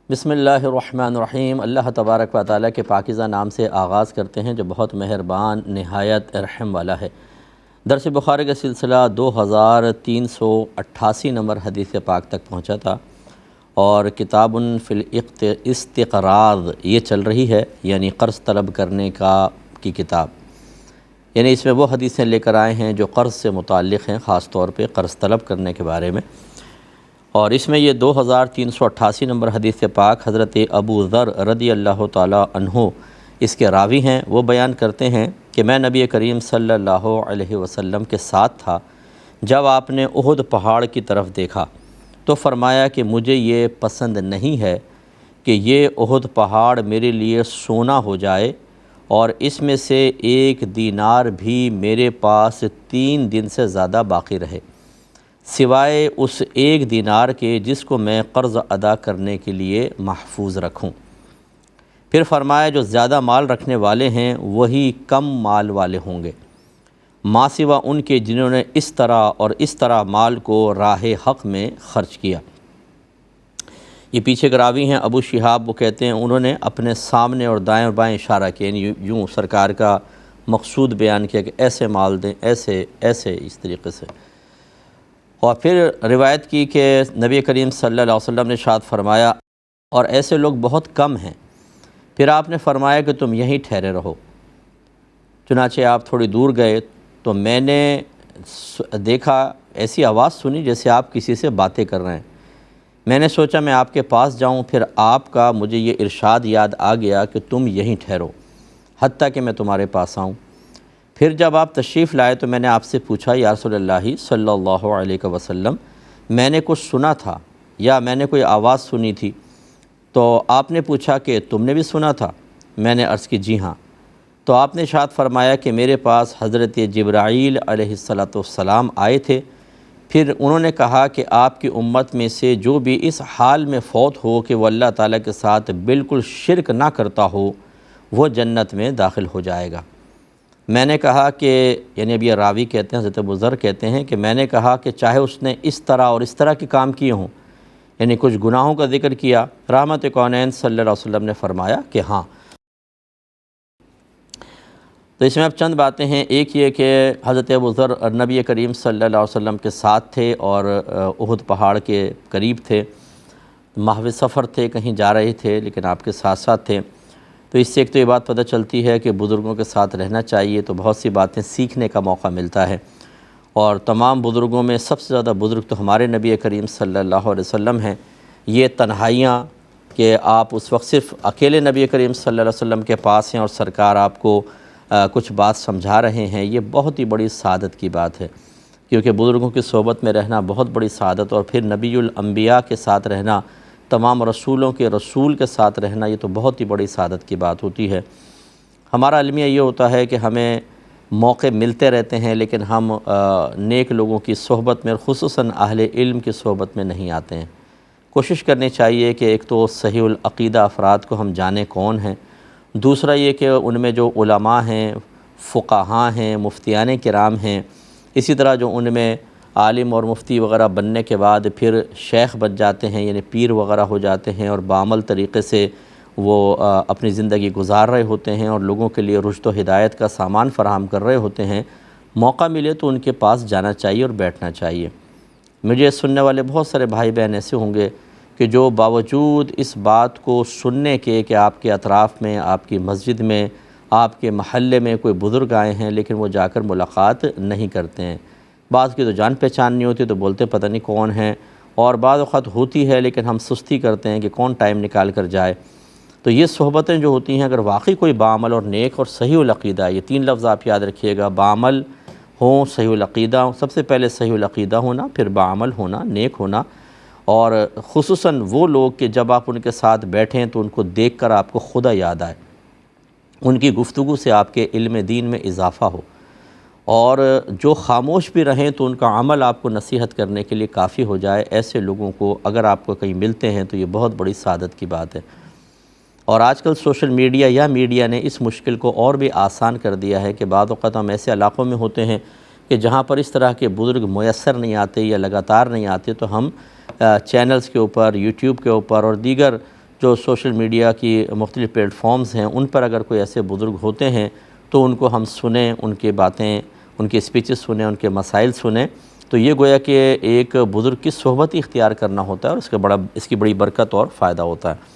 بسم اللہ الرحمن الرحیم۔ اللہ تبارک و تعالیٰ کے پاکیزہ نام سے آغاز کرتے ہیں جو بہت مہربان نہایت رحم والا ہے۔ درس بخاری کا سلسلہ 2388 نمبر حدیث پاک تک پہنچا تھا اور کتاب فی الاستقراض یہ چل رہی ہے، یعنی قرض طلب کرنے کی کتاب، یعنی اس میں وہ حدیثیں لے کر آئے ہیں جو قرض سے متعلق ہیں، خاص طور پہ قرض طلب کرنے کے بارے میں۔ اور اس میں یہ 2388 نمبر حدیث پاک حضرت ابو ذر رضی اللہ تعالی عنہ اس کے راوی ہیں۔ وہ بیان کرتے ہیں کہ میں نبی کریم صلی اللہ علیہ وسلم کے ساتھ تھا جب آپ نے احد پہاڑ کی طرف دیکھا تو فرمایا کہ مجھے یہ پسند نہیں ہے کہ یہ احد پہاڑ میرے لیے سونا ہو جائے اور اس میں سے 1 دینار بھی میرے پاس 3 دن سے زیادہ باقی رہے، سوائے اس 1 دینار کے جس کو میں قرض ادا کرنے کے لیے محفوظ رکھوں۔ پھر فرمایا جو زیادہ مال رکھنے والے ہیں وہی کم مال والے ہوں گے، ما سوا ان کے جنہوں نے اس طرح مال کو راہ حق میں خرچ کیا۔ یہ پیچھے کے راوی ہیں ابو شہاب، وہ کہتے ہیں انہوں نے اپنے سامنے اور دائیں اور بائیں اشارہ کیا، یعنی یوں سرکار کا مقصود بیان کیا کہ ایسے مال دیں، ایسے اس طریقے سے۔ اور پھر روایت کی کہ نبی کریم صلی اللہ علیہ وسلم نے ارشاد فرمایا اور ایسے لوگ بہت کم ہیں۔ پھر آپ نے فرمایا کہ تم یہیں ٹھہرے رہو۔ چنانچہ آپ تھوڑی دور گئے تو میں نے دیکھا، ایسی آواز سنی جیسے آپ کسی سے باتیں کر رہے ہیں۔ میں نے سوچا میں آپ کے پاس جاؤں، پھر آپ کا مجھے یہ ارشاد یاد آ گیا کہ تم یہیں ٹھہرو حتیٰ کہ میں تمہارے پاس آؤں۔ پھر جب آپ تشریف لائے تو میں نے آپ سے پوچھا یا رسول اللہ صلی اللہ علیہ وسلم، میں نے کچھ سنا تھا یا میں نے کوئی آواز سنی تھی؟ تو آپ نے پوچھا کہ تم نے بھی سنا تھا؟ میں نے عرض کی جی ہاں۔ تو آپ نے ارشاد فرمایا کہ میرے پاس حضرت جبرائیل علیہ السلام آئے تھے، پھر انہوں نے کہا کہ آپ کی امت میں سے جو بھی اس حال میں فوت ہو کہ وہ اللہ تعالیٰ کے ساتھ بالکل شرک نہ کرتا ہو وہ جنت میں داخل ہو جائے گا۔ میں نے کہا کہ یعنی اب یہ راوی کہتے ہیں، حضرت ابو ذر کہتے ہیں کہ میں نے کہا کہ چاہے اس نے اس طرح کے کام کیے ہوں، یعنی کچھ گناہوں کا ذکر کیا؟ رحمت کونین صلی اللہ علیہ وسلم نے فرمایا کہ ہاں۔ تو اس میں اب چند باتیں ہیں۔ ایک یہ کہ حضرت ابو ذر نبی کریم صلی اللہ علیہ وسلم کے ساتھ تھے اور احد پہاڑ کے قریب تھے، محو سفر تھے، کہیں جا رہے تھے لیکن آپ کے ساتھ ساتھ تھے۔ تو اس سے ایک تو یہ بات پتہ چلتی ہے کہ بزرگوں کے ساتھ رہنا چاہیے، تو بہت سی باتیں سیکھنے کا موقع ملتا ہے۔ اور تمام بزرگوں میں سب سے زیادہ بزرگ تو ہمارے نبی کریم صلی اللہ علیہ وسلم ہیں۔ یہ تنہائیاں کہ آپ اس وقت صرف اکیلے نبی کریم صلی اللہ علیہ وسلم کے پاس ہیں اور سرکار آپ کو کچھ بات سمجھا رہے ہیں، یہ بہت ہی بڑی سعادت کی بات ہے، کیونکہ بزرگوں کی صحبت میں رہنا بہت بڑی سعادت، اور پھر نبی الانبیاء کے ساتھ رہنا، تمام رسولوں کے رسول کے ساتھ رہنا، یہ تو بہت ہی بڑی سعادت کی بات ہوتی ہے۔ ہمارا المیہ یہ ہوتا ہے کہ ہمیں موقع ملتے رہتے ہیں لیکن ہم نیک لوگوں کی صحبت میں، خصوصاً اہل علم کی صحبت میں نہیں آتے ہیں۔ کوشش کرنی چاہیے کہ ایک تو صحیح العقیدہ افراد کو ہم جانیں کون ہیں، دوسرا یہ کہ ان میں جو علماء ہیں، فقہاء ہیں، مفتیان کرام ہیں، اسی طرح جو ان میں عالم اور مفتی وغیرہ بننے کے بعد پھر شیخ بن جاتے ہیں، یعنی پیر وغیرہ ہو جاتے ہیں اور بعمل طریقے سے وہ اپنی زندگی گزار رہے ہوتے ہیں اور لوگوں کے لیے رشد و ہدایت کا سامان فراہم کر رہے ہوتے ہیں، موقع ملے تو ان کے پاس جانا چاہیے اور بیٹھنا چاہیے۔ مجھے سننے والے بہت سارے بھائی بہن ایسے ہوں گے کہ جو باوجود اس بات کو سننے کے کہ آپ کے اطراف میں، آپ کی مسجد میں، آپ کے محلے میں کوئی بزرگ آئے ہیں لیکن وہ جا کر ملاقات نہیں کرتے ہیں۔ بعض کی تو جان پہچان نہیں ہوتی تو بولتے پتہ نہیں کون ہیں، اور بعض وقت ہوتی ہے لیکن ہم سستی کرتے ہیں کہ کون ٹائم نکال کر جائے۔ تو یہ صحبتیں جو ہوتی ہیں، اگر واقعی کوئی بعمل اور نیک اور صحیح العقیدہ، یہ 3 لفظ آپ یاد رکھیے گا، بعمل ہوں، صحیح العقیدہ ہوں، سب سے پہلے صحیح العقیدہ ہونا، پھر بعمل ہونا، نیک ہونا، اور خصوصاً وہ لوگ کہ جب آپ ان کے ساتھ بیٹھیں تو ان کو دیکھ کر آپ کو خدا یاد آئے، ان کی گفتگو سے آپ کے علم دین میں اضافہ ہو، اور جو خاموش بھی رہیں تو ان کا عمل آپ کو نصیحت کرنے کے لیے کافی ہو جائے۔ ایسے لوگوں کو اگر آپ کو کہیں ملتے ہیں تو یہ بہت بڑی سعادت کی بات ہے۔ اور آج کل سوشل میڈیا یا میڈیا نے اس مشکل کو اور بھی آسان کر دیا ہے کہ بعض اوقات ہم ایسے علاقوں میں ہوتے ہیں کہ جہاں پر اس طرح کے بزرگ میسر نہیں آتے یا لگاتار نہیں آتے، تو ہم چینلز کے اوپر، یوٹیوب کے اوپر اور دیگر جو سوشل میڈیا کی مختلف پلیٹ فارمز ہیں ان پر اگر کوئی ایسے بزرگ ہوتے ہیں تو ان کو ہم سنیں، ان کی باتیں، ان کی اسپیچز سنیں، ان کے مسائل سنیں، تو یہ گویا کہ ایک بزرگ کی صحبت ہی اختیار کرنا ہوتا ہے اور اس کی بڑی برکت اور فائدہ ہوتا ہے۔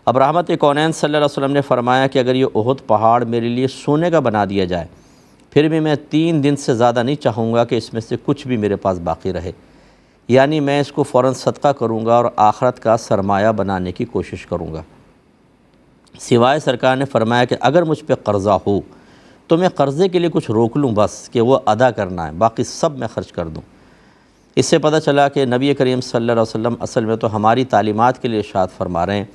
اب رحمت کونین صلی اللہ علیہ وسلم نے فرمایا کہ اگر یہ احد پہاڑ میرے لیے سونے کا بنا دیا جائے پھر بھی میں 3 دن سے زیادہ نہیں چاہوں گا کہ اس میں سے کچھ بھی میرے پاس باقی رہے، یعنی میں اس کو فوراً صدقہ کروں گا اور آخرت کا سرمایہ بنانے کی کوشش کروں گا۔ سوائے سرکار نے فرمایا کہ اگر مجھ پہ قرضہ ہو تو میں قرضے کے لیے کچھ روک لوں بس کہ وہ ادا کرنا ہے، باقی سب میں خرچ کر دوں۔ اس سے پتہ چلا کہ نبی کریم صلی اللہ علیہ وسلم اصل میں تو ہماری تعلیمات کے لیے ارشاد فرما رہے ہیں،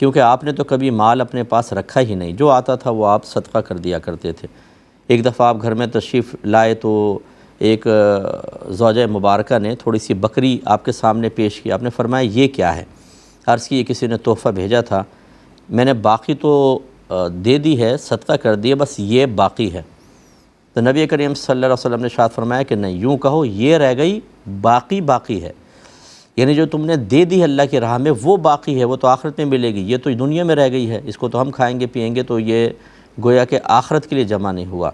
کیونکہ آپ نے تو کبھی مال اپنے پاس رکھا ہی نہیں، جو آتا تھا وہ آپ صدقہ کر دیا کرتے تھے۔ ایک دفعہ آپ گھر میں تشریف لائے تو ایک زوجہ مبارکہ نے تھوڑی سی بکری آپ کے سامنے پیش کی، آپ نے فرمایا یہ کیا ہے؟ عرض کی یہ کسی نے تحفہ بھیجا تھا، میں نے باقی تو دے دی ہے، صدقہ کر دی ہے، بس یہ باقی ہے۔ تو نبی کریم صلی اللہ علیہ وسلم نے ارشاد فرمایا کہ نہیں، یوں کہو یہ رہ گئی، باقی ہے، یعنی جو تم نے دے دی اللہ کی راہ میں وہ باقی ہے، وہ تو آخرت میں ملے گی، یہ تو دنیا میں رہ گئی ہے، اس کو تو ہم کھائیں گے پیئیں گے، تو یہ گویا کہ آخرت کے لیے جمع نہیں ہوا۔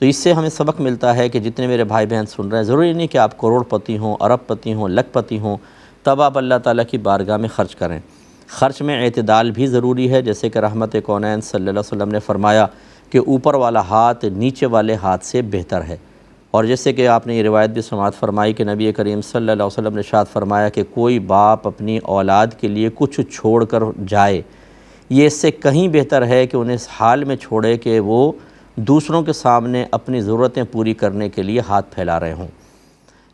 تو اس سے ہمیں سبق ملتا ہے کہ جتنے میرے بھائی بہن سن رہے ہیں، ضروری نہیں کہ آپ کروڑ پتی ہوں، ارب پتی ہوں، لکھ پتی ہوں تب آپ اللہ تعالیٰ کی بارگاہ میں خرچ کریں۔ خرچ میں اعتدال بھی ضروری ہے، جیسے کہ رحمت کونین صلی اللہ علیہ وسلم نے فرمایا کہ اوپر والا ہاتھ نیچے والے ہاتھ سے بہتر ہے، اور جیسے کہ آپ نے یہ روایت بھی سماعت فرمائی کہ نبی کریم صلی اللہ علیہ وسلم نے ارشاد فرمایا کہ کوئی باپ اپنی اولاد کے لیے کچھ چھوڑ کر جائے، یہ اس سے کہیں بہتر ہے کہ انہیں اس حال میں چھوڑے کہ وہ دوسروں کے سامنے اپنی ضرورتیں پوری کرنے کے لیے ہاتھ پھیلا رہے ہوں۔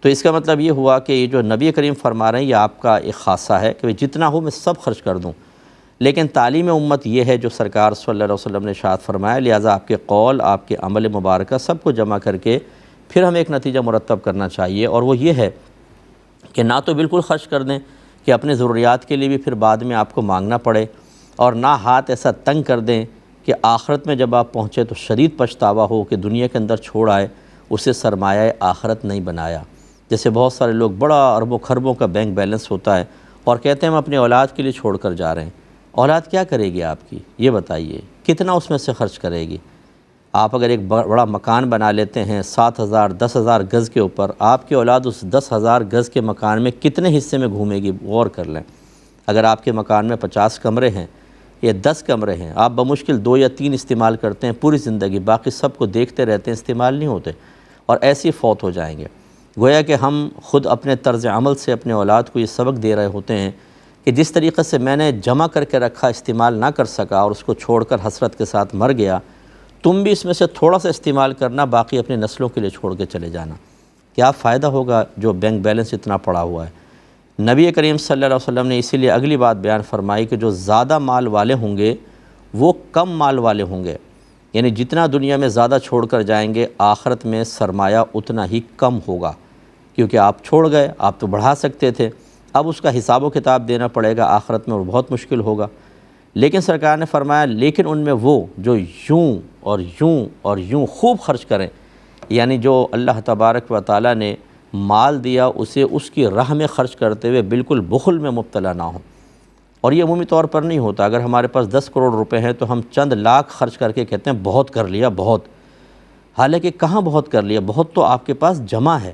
تو اس کا مطلب یہ ہوا کہ یہ جو نبی کریم فرما رہے ہیں یہ آپ کا ایک خاصہ ہے کہ جتنا ہو میں سب خرچ کر دوں، لیکن تعلیم امت یہ ہے جو سرکار صلی اللہ علیہ وسلم نے ارشاد فرمایا، لہٰذا آپ کے قول، آپ کے عمل مبارکہ سب کو جمع کر کے پھر ہمیں ایک نتیجہ مرتب کرنا چاہیے، اور وہ یہ ہے کہ نہ تو بالکل خرچ کر دیں کہ اپنے ضروریات کے لیے بھی پھر بعد میں آپ کو مانگنا پڑے، اور نہ ہاتھ ایسا تنگ کر دیں کہ آخرت میں جب آپ پہنچے تو شدید پچھتاوا ہو کہ دنیا کے اندر چھوڑ آئے، اسے سرمایہ آخرت نہیں بنایا۔ جیسے بہت سارے لوگ بڑا اربوں خربوں کا بینک بیلنس ہوتا ہے اور کہتے ہیں ہم اپنے اولاد کے لیے چھوڑ کر جا رہے ہیں۔ اولاد کیا کرے گی آپ کی؟ یہ بتائیے، کتنا اس میں سے خرچ کرے گی؟ آپ اگر ایک بڑا مکان بنا لیتے ہیں 7,000 10,000 گز کے اوپر، آپ کی اولاد اس 10,000 گز کے مکان میں کتنے حصے میں گھومے گی؟ غور کر لیں۔ اگر آپ کے مکان میں 50 کمرے ہیں یا 10 کمرے ہیں، آپ بمشکل 2 یا 3 استعمال کرتے ہیں پوری زندگی، باقی سب کو دیکھتے رہتے ہیں، استعمال نہیں ہوتے، اور ایسے ہی فوت ہو جائیں گے۔ گویا کہ ہم خود اپنے طرز عمل سے اپنے اولاد کو یہ سبق دے رہے ہوتے ہیں کہ جس طریقے سے میں نے جمع کر کے رکھا، استعمال نہ کر سکا اور اس کو چھوڑ کر حسرت کے ساتھ مر گیا، تم بھی اس میں سے تھوڑا سا استعمال کرنا، باقی اپنی نسلوں کے لیے چھوڑ کے چلے جانا۔ کیا فائدہ ہوگا جو بینک بیلنس اتنا پڑا ہوا ہے؟ نبی کریم صلی اللہ علیہ وسلم نے اسی لیے اگلی بات بیان فرمائی کہ جو زیادہ مال والے ہوں گے وہ کم مال والے ہوں گے، یعنی جتنا دنیا میں زیادہ چھوڑ کر جائیں گے آخرت میں سرمایہ اتنا ہی کم ہوگا، کیونکہ آپ چھوڑ گئے، آپ تو بڑھا سکتے تھے، اب اس کا حساب و کتاب دینا پڑے گا آخرت میں اور بہت مشکل ہوگا۔ لیکن سرکار نے فرمایا لیکن ان میں وہ جو یوں اور یوں اور یوں خوب خرچ کریں، یعنی جو اللہ تبارک و تعالیٰ نے مال دیا اسے اس کی راہ میں خرچ کرتے ہوئے بالکل بخل میں مبتلا نہ ہوں۔ اور یہ عمومی طور پر نہیں ہوتا، اگر ہمارے پاس 10 کروڑ روپے ہیں تو ہم چند لاکھ خرچ کر کے کہتے ہیں بہت کر لیا، بہت، حالانکہ کہاں بہت کر لیا، بہت تو آپ کے پاس جمع ہے،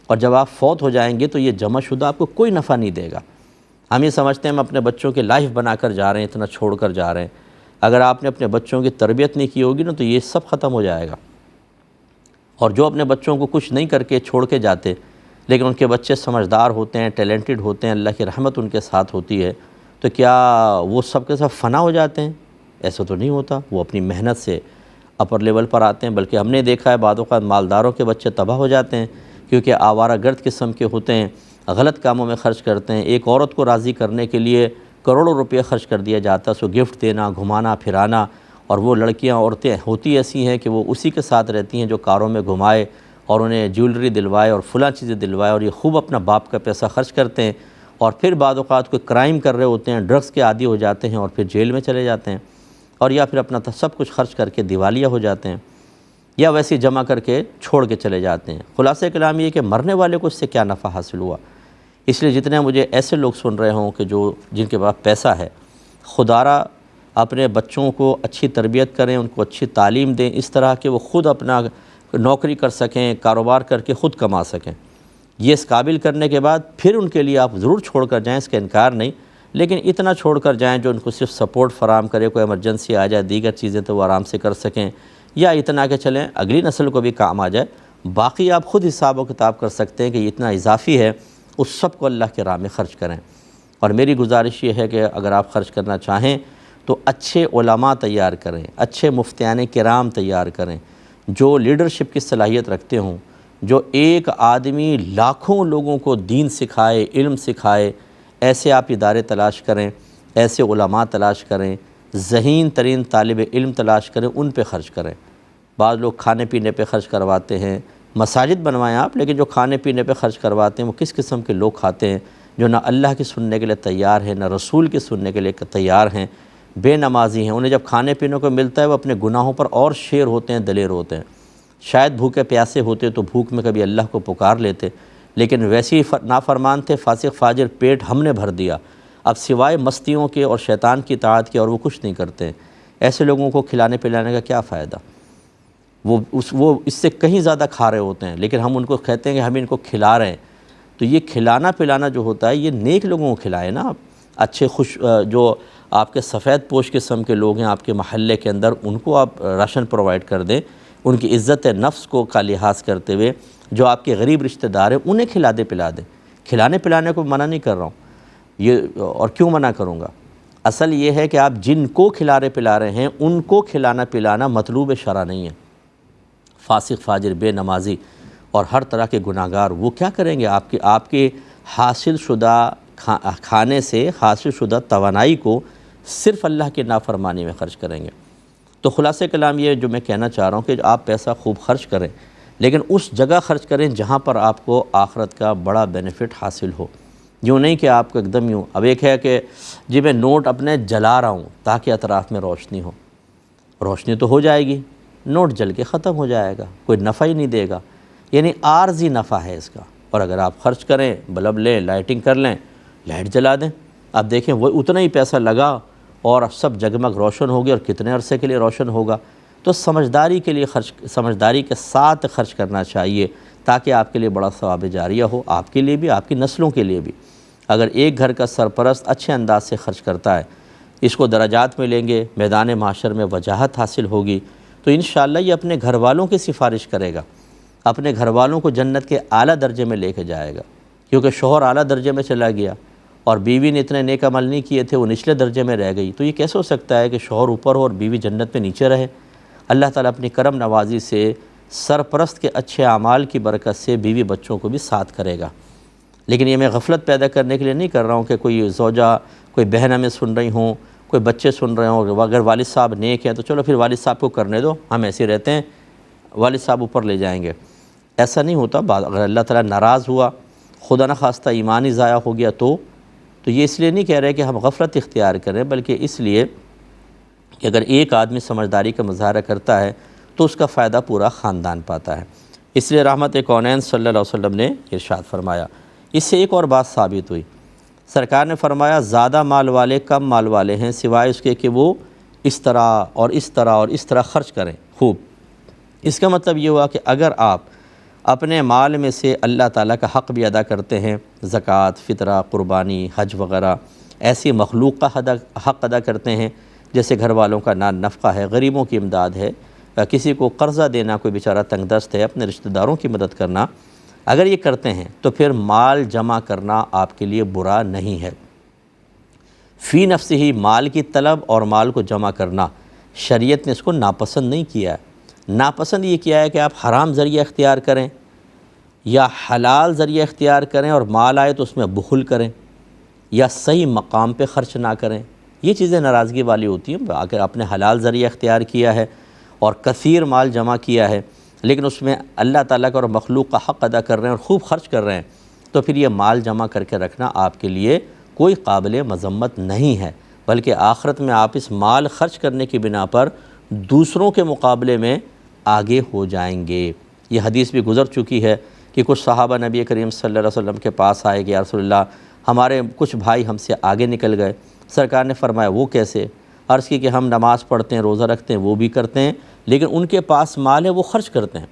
اور جب آپ فوت ہو جائیں گے تو یہ جمع شدہ آپ کو کوئی نفع نہیں دے گا۔ ہم یہ سمجھتے ہیں ہم اپنے بچوں کی لائف بنا کر جا رہے ہیں، اتنا چھوڑ کر جا رہے ہیں، اگر آپ نے اپنے بچوں کی تربیت نہیں کی ہوگی نا تو یہ سب ختم ہو جائے گا۔ اور جو اپنے بچوں کو کچھ نہیں کر کے چھوڑ کے جاتے لیکن ان کے بچے سمجھدار ہوتے ہیں، ٹیلنٹڈ ہوتے ہیں، اللہ کی رحمت ان کے ساتھ ہوتی ہے، تو کیا وہ سب کے ساتھ فنا ہو جاتے ہیں؟ ایسا تو نہیں ہوتا، وہ اپنی محنت سے اپر لیول پر آتے ہیں، بلکہ ہم نے دیکھا ہے بعض اوقات مالداروں کے بچے تباہ ہو جاتے ہیں کیونکہ آوارہ گرد قسم کے ہوتے ہیں، غلط کاموں میں خرچ کرتے ہیں۔ ایک عورت کو راضی کرنے کے لیے کروڑوں روپے خرچ کر دیا جاتا ہے، اس کو گفٹ دینا، گھمانا پھرانا، اور وہ لڑکیاں عورتیں ہوتی ایسی ہیں کہ وہ اسی کے ساتھ رہتی ہیں جو کاروں میں گھمائے اور انہیں جیولری دلوائے اور فلاں چیزیں دلوائے، اور یہ خوب اپنا باپ کا پیسہ خرچ کرتے ہیں، اور پھر بعض اوقات کوئی کرائم کر رہے ہوتے ہیں، ڈرگس کے عادی ہو جاتے ہیں اور پھر جیل میں چلے جاتے ہیں، اور یا پھر اپنا سب کچھ خرچ کر کے دیوالیہ ہو جاتے ہیں، یا ویسے جمع کر کے چھوڑ کے چلے جاتے ہیں۔ خلاصہ کلام یہ کہ مرنے والے کو اس سے کیا نفع حاصل ہوا؟ اس لیے جتنے مجھے ایسے لوگ سن رہے ہوں کہ جن کے پاس پیسہ ہے خدارہ اپنے بچوں کو اچھی تربیت کریں، ان کو اچھی تعلیم دیں، اس طرح کہ وہ خود اپنا نوکری کر سکیں، کاروبار کر کے خود کما سکیں۔ یہ اس قابل کرنے کے بعد پھر ان کے لیے آپ ضرور چھوڑ کر جائیں، اس کا انکار نہیں، لیکن اتنا چھوڑ کر جائیں جو ان کو صرف سپورٹ فراہم کرے، کوئی ایمرجنسی آ جائے، دیگر چیزیں تو وہ آرام سے کر سکیں، یا اتنا کہ چلیں اگلی نسل کو بھی کام آ جائے۔ باقی آپ خود حساب و کتاب کر سکتے ہیں کہ اتنا اضافی ہے، اس سب کو اللہ کے راہ میں خرچ کریں۔ اور میری گزارش یہ ہے کہ اگر آپ خرچ کرنا چاہیں تو اچھے علماء تیار کریں، اچھے مفتیان کرام تیار کریں، جو لیڈرشپ کی صلاحیت رکھتے ہوں، جو ایک آدمی لاکھوں لوگوں کو دین سکھائے، علم سکھائے، ایسے آپ ادارے تلاش کریں، ایسے علماء تلاش کریں، ذہین ترین طالب علم تلاش کریں، ان پہ خرچ کریں۔ بعض لوگ کھانے پینے پہ خرچ کرواتے ہیں، مساجد بنوائیں آپ، لیکن جو کھانے پینے پہ خرچ کرواتے ہیں وہ کس قسم کے لوگ کھاتے ہیں؟ جو نہ اللہ کی سننے کے لیے تیار ہیں، نہ رسول کی سننے کے لیے تیار ہیں، بے نمازی ہیں۔ انہیں جب کھانے پینے کو ملتا ہے وہ اپنے گناہوں پر اور شیر ہوتے ہیں، دلیر ہوتے ہیں۔ شاید بھوکے پیاسے ہوتے تو بھوک میں کبھی اللہ کو پکار لیتے، لیکن ویسے ہی نافرمان تھے، فاسق فاجر، پیٹ ہم نے بھر دیا، اب سوائے مستیوں کے اور شیطان کی اطاعت کے اور وہ کچھ نہیں کرتے ہیں۔ ایسے لوگوں کو کھلانے پلانے کا کیا فائدہ؟ وہ اس سے کہیں زیادہ کھا رہے ہوتے ہیں، لیکن ہم ان کو کہتے ہیں کہ ہم ان کو کھلا رہے ہیں۔ تو یہ کھلانا پلانا جو ہوتا ہے یہ نیک لوگوں کو کھلائے نا آپ، اچھے جو آپ کے سفید پوش قسم کے لوگ ہیں آپ کے محلے کے اندر، ان کو آپ راشن پرووائڈ کر دیں، ان کی عزت نفس کو کا لحاظ کرتے ہوئے۔ جو آپ کے غریب رشتہ دار ہیں انہیں کھلا دے پلا دیں۔ کھلانے پلانے کو منع نہیں کر رہا ہوں یہ، اور کیوں منع کروں گا؟ اصل یہ ہے کہ آپ جن کو کھلا رہے ہیں ان کو کھلانا پلانا مطلوب شرع نہیں ہے۔ فاسق فاجر، بے نمازی اور ہر طرح کے گناہگار وہ کیا کریں گے؟ آپ کے حاصل شدہ کھانے سے حاصل شدہ توانائی کو صرف اللہ کی نافرمانی میں خرچ کریں گے۔ تو خلاصہ کلام یہ جو میں کہنا چاہ رہا ہوں کہ آپ پیسہ خوب خرچ کریں، لیکن اس جگہ خرچ کریں جہاں پر آپ کو آخرت کا بڑا بینیفٹ حاصل ہو۔ یوں نہیں کہ آپ کو ایک دم یوں، اب ایک ہے کہ جی میں نوٹ اپنے جلا رہا ہوں تاکہ اطراف میں روشنی ہو، روشنی تو ہو جائے گی، نوٹ جل کے ختم ہو جائے گا، کوئی نفع ہی نہیں دے گا، یعنی عارضی نفع ہے اس کا۔ اور اگر آپ خرچ کریں، بلب لیں، لائٹنگ کر لیں، لائٹ جلا دیں، اب دیکھیں وہ اتنا ہی پیسہ لگا اور سب جگمگ روشن ہوگی، اور کتنے عرصے کے لیے روشن ہوگا۔ تو سمجھداری کے لیے سمجھداری کے ساتھ خرچ کرنا چاہیے تاکہ آپ کے لیے بڑا ثواب جاریہ ہو، آپ کے لیے بھی، آپ کی نسلوں کے لیے بھی۔ اگر ایک گھر کا سرپرست اچھے انداز سے خرچ کرتا ہے، اس کو درجات ملیں گے، میدان محشر میں وجاہت حاصل ہوگی، تو انشاءاللہ یہ اپنے گھر والوں کی سفارش کرے گا، اپنے گھر والوں کو جنت کے اعلیٰ درجے میں لے کے جائے گا، کیونکہ شوہر اعلیٰ درجے میں چلا گیا اور بیوی نے اتنے نیک عمل نہیں کیے تھے، وہ نچلے درجے میں رہ گئی۔ تو یہ کیسے ہو سکتا ہے کہ شوہر اوپر ہو اور بیوی جنت میں نیچے رہے؟ اللہ تعالیٰ اپنی کرم نوازی سے سرپرست کے اچھے اعمال کی برکت سے بیوی بچوں کو بھی ساتھ کرے گا۔ لیکن یہ میں غفلت پیدا کرنے کے لیے نہیں کر رہا ہوں کہ کوئی زوجہ، کوئی بہن ہمیں سن رہی ہوں، کوئی بچے سن رہے ہوں، اگر والد صاحب نیک ہیں تو چلو پھر والد صاحب کو کرنے دو، ہم ایسے رہتے ہیں، والد صاحب اوپر لے جائیں گے۔ ایسا نہیں ہوتا۔ اگر اللہ تعالیٰ ناراض ہوا، خدا نخواستہ ایمان ہی ضائع ہو گیا تو یہ اس لیے نہیں کہہ رہے کہ ہم غفلت اختیار کریں، بلکہ اس لیے کہ اگر ایک آدمی سمجھداری کا مظاہرہ کرتا ہے تو اس کا فائدہ پورا خاندان پاتا ہے۔ اس لیے رحمت کونین صلی اللہ علیہ وسلم نے ارشاد فرمایا۔ اس سے ایک اور بات ثابت ہوئی، سرکار نے فرمایا زیادہ مال والے کم مال والے ہیں سوائے اس کے کہ وہ اس طرح اور اس طرح اور اس طرح خرچ کریں خوب۔ اس کا مطلب یہ ہوا کہ اگر آپ اپنے مال میں سے اللہ تعالیٰ کا حق بھی ادا کرتے ہیں، زکوٰۃ، فطرہ، قربانی، حج وغیرہ، ایسی مخلوق کا حق ادا کرتے ہیں جیسے گھر والوں کا نان نفقہ ہے، غریبوں کی امداد ہے، کسی کو قرضہ دینا، کوئی بیچارہ تنگ دست ہے، اپنے رشتہ داروں کی مدد کرنا، اگر یہ کرتے ہیں تو پھر مال جمع کرنا آپ کے لیے برا نہیں ہے۔ فی نفسہ ہی مال کی طلب اور مال کو جمع کرنا شریعت نے اس کو ناپسند نہیں کیا ہے۔ ناپسند یہ کیا ہے کہ آپ حرام ذریعہ اختیار کریں یا حلال ذریعہ اختیار کریں اور مال آئے تو اس میں بخل کریں یا صحیح مقام پہ خرچ نہ کریں۔ یہ چیزیں ناراضگی والی ہوتی ہیں۔ اگر آپ نے حلال ذریعہ اختیار کیا ہے اور کثیر مال جمع کیا ہے لیکن اس میں اللہ تعالیٰ کا اور مخلوق کا حق ادا کر رہے ہیں اور خوب خرچ کر رہے ہیں، تو پھر یہ مال جمع کر کے رکھنا آپ کے لیے کوئی قابل مذمت نہیں ہے، بلکہ آخرت میں آپ اس مال خرچ کرنے کی بنا پر دوسروں کے مقابلے میں آگے ہو جائیں گے۔ یہ حدیث بھی گزر چکی ہے کہ کچھ صحابہ نبی کریم صلی اللہ علیہ وسلم کے پاس آئے کہ یا رسول اللہ ہمارے کچھ بھائی ہم سے آگے نکل گئے۔ سرکار نے فرمایا وہ کیسے؟ عرض کی کہ ہم نماز پڑھتے ہیں، روزہ رکھتے ہیں، وہ بھی کرتے ہیں، لیکن ان کے پاس مال ہے وہ خرچ کرتے ہیں۔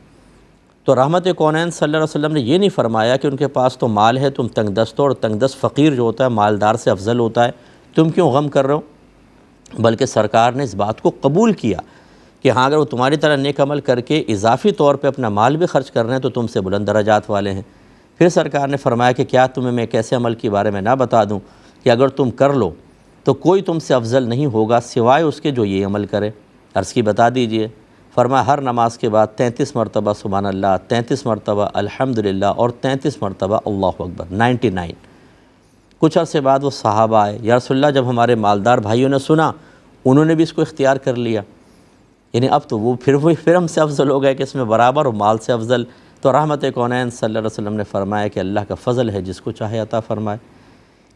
تو رحمت کونین صلی اللہ علیہ وسلم نے یہ نہیں فرمایا کہ ان کے پاس تو مال ہے، تم تنگ دست ہو، اور تنگ دست فقیر جو ہوتا ہے مالدار سے افضل ہوتا ہے، تم کیوں غم کر رہے ہو؟ بلکہ سرکار نے اس بات کو قبول کیا کہ ہاں اگر وہ تمہاری طرح نیک عمل کر کے اضافی طور پہ اپنا مال بھی خرچ کر رہے ہیں تو تم سے بلند درجات والے ہیں۔ پھر سرکار نے فرمایا کہ کیا تمہیں میں ایک ایسے عمل کے بارے میں نہ بتا دوں کہ اگر تم کر لو تو کوئی تم سے افضل نہیں ہوگا سوائے اس کے جو یہ عمل کرے؟ عرض کی بتا دیجئے۔ فرمایا ہر نماز کے بعد 33 مرتبہ سبحان اللہ، 33 مرتبہ الحمدللہ اور 33 مرتبہ اللہ اکبر، 99۔ کچھ عرصے بعد وہ صحابہ آئے، یا رسول اللہ جب ہمارے مالدار بھائیوں نے سنا انہوں نے بھی اس کو اختیار کر لیا، یعنی اب تو وہ پھر ہم سے افضل ہو گئے کہ اس میں برابر اور مال سے افضل۔ تو رحمت کونین صلی اللہ علیہ وسلم نے فرمایا کہ اللہ کا فضل ہے جس کو چاہے عطا فرمائے۔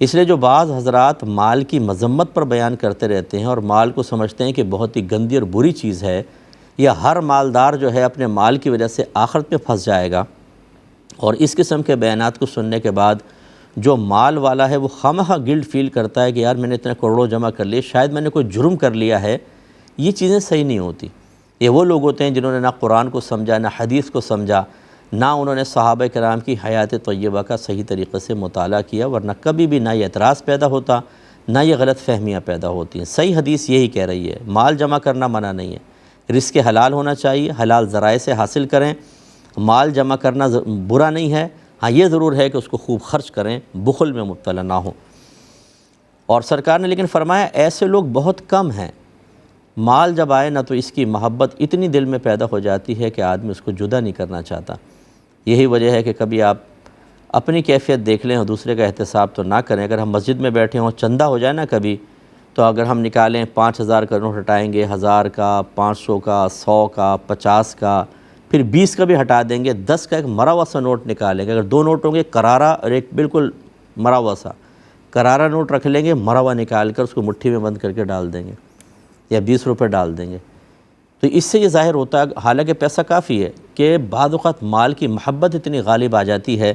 اس لیے جو بعض حضرات مال کی مذمت پر بیان کرتے رہتے ہیں اور مال کو سمجھتے ہیں کہ بہت ہی گندی اور بری چیز ہے، یا ہر مالدار جو ہے اپنے مال کی وجہ سے آخرت میں پھنس جائے گا، اور اس قسم کے بیانات کو سننے کے بعد جو مال والا ہے وہ خواہ گلٹ فیل کرتا ہے کہ یار میں نے اتنے کروڑوں جمع کر لیے، شاید میں نے کوئی جرم کر لیا ہے، یہ چیزیں صحیح نہیں ہوتی۔ یہ وہ لوگ ہوتے ہیں جنہوں نے نہ قرآن کو سمجھا، نہ حدیث کو سمجھا، نہ انہوں نے صحابہ کرام کی حیات طیبہ کا صحیح طریقے سے مطالعہ کیا، ورنہ کبھی بھی نہ یہ اعتراض پیدا ہوتا، نہ یہ غلط فہمیاں پیدا ہوتی ہیں۔ صحیح حدیث یہی کہہ رہی ہے، مال جمع کرنا منع نہیں ہے، رزق حلال ہونا چاہیے، حلال ذرائع سے حاصل کریں، مال جمع کرنا برا نہیں ہے، ہاں یہ ضرور ہے کہ اس کو خوب خرچ کریں، بخل میں مبتلا نہ ہوں۔ اور سرکار نے لیکن فرمایا ایسے لوگ بہت کم ہیں، مال جب آئے نہ تو اس کی محبت اتنی دل میں پیدا ہو جاتی ہے کہ آدمی اس کو جدا نہیں کرنا چاہتا۔ یہی وجہ ہے کہ کبھی آپ اپنی کیفیت دیکھ لیں اور دوسرے کا احتساب تو نہ کریں۔ اگر ہم مسجد میں بیٹھے ہوں، چندہ ہو جائے نا کبھی، تو اگر ہم نکالیں 5000 کا نوٹ ہٹائیں گے، 1000 کا، 500 کا، 100 کا، 50 کا، پھر 20 کا بھی ہٹا دیں گے، 10 کا ایک مرا ہوا سا نوٹ نکالیں گے۔ اگر دو نوٹ ہوں گے کرارا اور ایک بالکل مرا ہوا سا، کرارا نوٹ رکھ لیں گے، مرا ہوا نکال کر اس کو مٹھی میں بند کر کے ڈال دیں گے، یا 20 روپے ڈال دیں گے۔ تو اس سے یہ ظاہر ہوتا ہے، حالانکہ پیسہ کافی ہے، کہ بعض اوقات مال کی محبت اتنی غالب آ جاتی ہے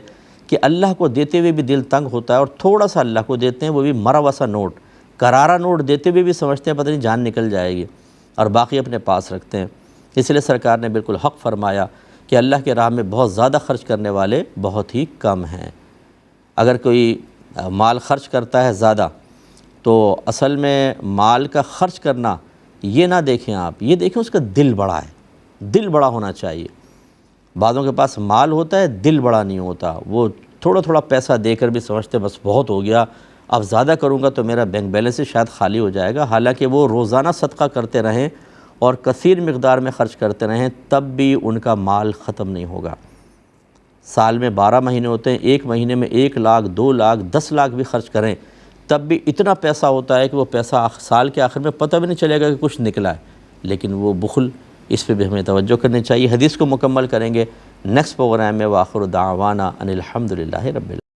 کہ اللہ کو دیتے ہوئے بھی دل تنگ ہوتا ہے، اور تھوڑا سا اللہ کو دیتے ہیں وہ بھی مرا ہوا سا نوٹ، کرارا نوٹ دیتے ہوئے بھی سمجھتے ہیں پتہ نہیں جان نکل جائے گی، اور باقی اپنے پاس رکھتے ہیں۔ اس لیے سرکار نے بالکل حق فرمایا کہ اللہ کے راہ میں بہت زیادہ خرچ کرنے والے بہت ہی کم ہیں۔ اگر کوئی مال خرچ کرتا ہے زیادہ، تو اصل میں مال کا خرچ کرنا یہ نہ دیکھیں آپ، یہ دیکھیں اس کا دل بڑا ہے، دل بڑا ہونا چاہیے۔ بعضوں کے پاس مال ہوتا ہے، دل بڑا نہیں ہوتا، وہ تھوڑا تھوڑا پیسہ دے کر بھی سمجھتے بس بہت ہو گیا، اب زیادہ کروں گا تو میرا بینک بیلنس شاید خالی ہو جائے گا۔ حالانکہ وہ روزانہ صدقہ کرتے رہیں اور کثیر مقدار میں خرچ کرتے رہیں، تب بھی ان کا مال ختم نہیں ہوگا۔ سال میں 12 مہینے ہوتے ہیں، ایک مہینے میں 1 لاکھ، 2 لاکھ، 10 لاکھ بھی خرچ کریں، تب بھی اتنا پیسہ ہوتا ہے کہ وہ پیسہ سال کے آخر میں پتہ بھی نہیں چلے گا کہ کچھ نکلا ہے۔ لیکن وہ بخل، اس پہ بھی ہمیں توجہ کرنی چاہیے۔ حدیث کو مکمل کریں گے نیکسٹ پروگرام میں۔ وآخر دعوانا ان الحمدللہ رب العالمین۔